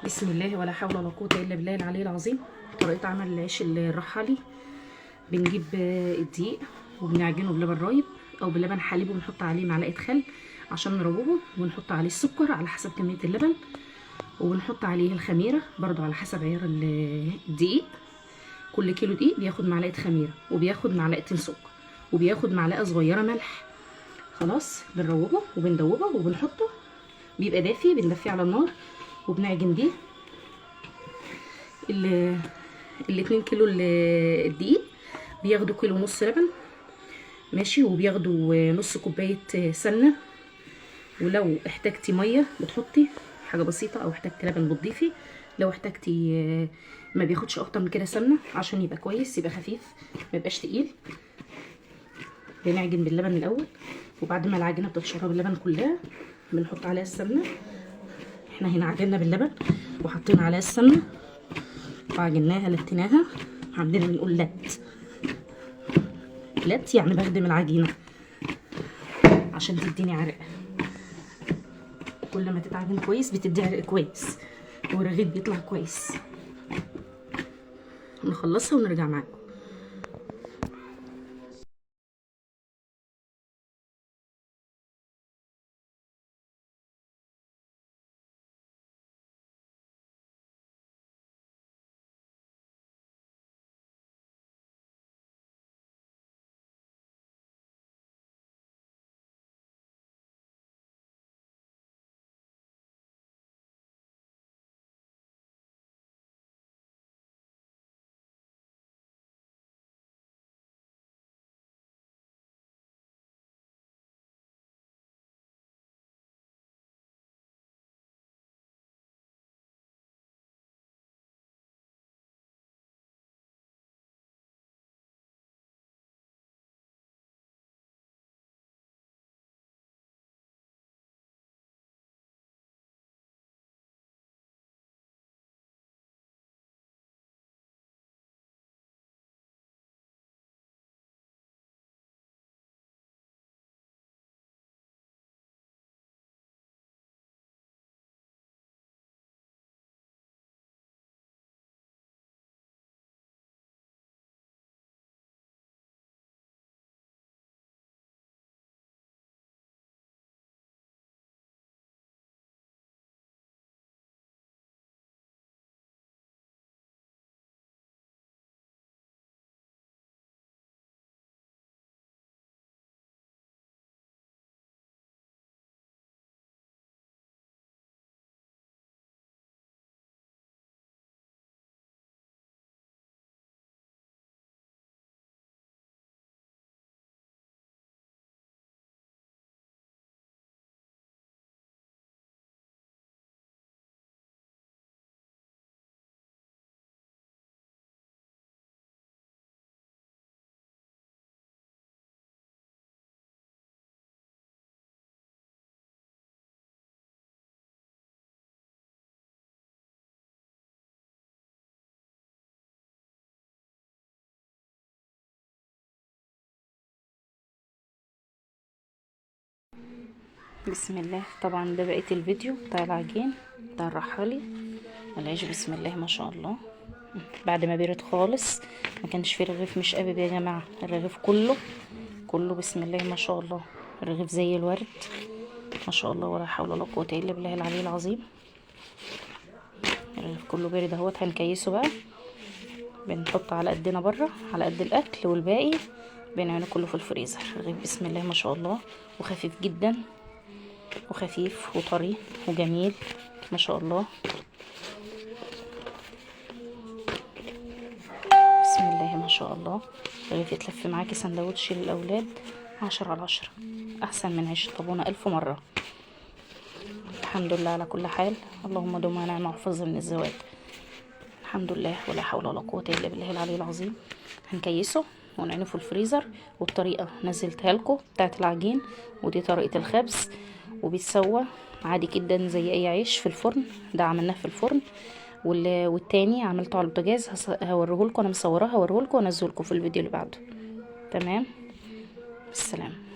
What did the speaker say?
بسم الله ولا حول ولا قوة الا بالله العلي العظيم. طريقة عمل العيش الرحالي: بنجيب الدقيق وبنعجنه بلبن رايب او بلبن حليب، وبنحط عليه معلقة خل عشان نروبه، ونحط عليه السكر على حسب كمية اللبن، وبنحط عليه الخميرة برضو على حسب عيار الدقيق. كل كيلو دقيق بياخد معلقة خميرة، وبياخد معلقتين سكر، وبياخد معلقة صغيرة ملح. خلاص بنروبه وبندوبه وبنحطه، بيبقى دافي، بندفيه على النار وبنعجن بيه. ال2 كيلو الدقيق بياخدوا كيلو ونص لبن، ماشي، وبياخدوا نص كوبايه سمنه. ولو احتاجتي ميه بتحطي حاجه بسيطه، او احتاجتي لبن بتضيفي. لو احتاجتي ما بياخدش اكتر من كده سمنه عشان يبقى كويس، يبقى خفيف، ما يبقاش تقيل. بنعجن باللبن الاول، وبعد ما العجينه بتتشرب اللبن كلها بنحط عليها السمنه. احنا هنا عجننا باللبن وحطينا عليها السمنه وعجناها لتناها. عندنا بنقول لت يعني بخدم العجينه عشان تديني عرق. كل ما تتعجن كويس بتدي عرق كويس، والرغيف بيطلع كويس. نخلصها ونرجع معاكم. بسم الله. طبعا ده بقيه الفيديو بتاع العجين بتاع الرحالي العيش. بسم الله ما شاء الله. بعد ما برد خالص، ما كانش فيه رغيف مش قابب يا جماعه، الرغيف كله بسم الله ما شاء الله. الرغيف زي الورد ما شاء الله، ولا حول ولا قوه الا بالله العلي العظيم. الرغيف كله برد اهوت. هنكيسه بقى، بنحط على قدنا بره على قد الاكل، والباقي بنعمله كله في الفريزر. الرغيف بسم الله ما شاء الله، وخفيف جدا، وخفيف وطري وجميل ما شاء الله. بسم الله ما شاء الله. الرغيف يتلف معاكي سندوتش للاولاد 10/10، احسن من عيش الطابونه 1000 مره. الحمد لله على كل حال. اللهم دم نعمه واحفظ من الزوال. الحمد لله ولا حول ولا قوه الا بالله العلي العظيم. هنكيسه ونعينه في الفريزر. والطريقه نزلتها لكم بتاعت العجين، ودي طريقه الخبز، وبيتسوى عادي جدا زي اي عيش في الفرن. ده عملناه في الفرن، والتاني عملته على البوتاجاز. هوريهولكم، انا مصوراه، هوريهولكم وانزلكم في الفيديو اللي بعده. تمام. السلام.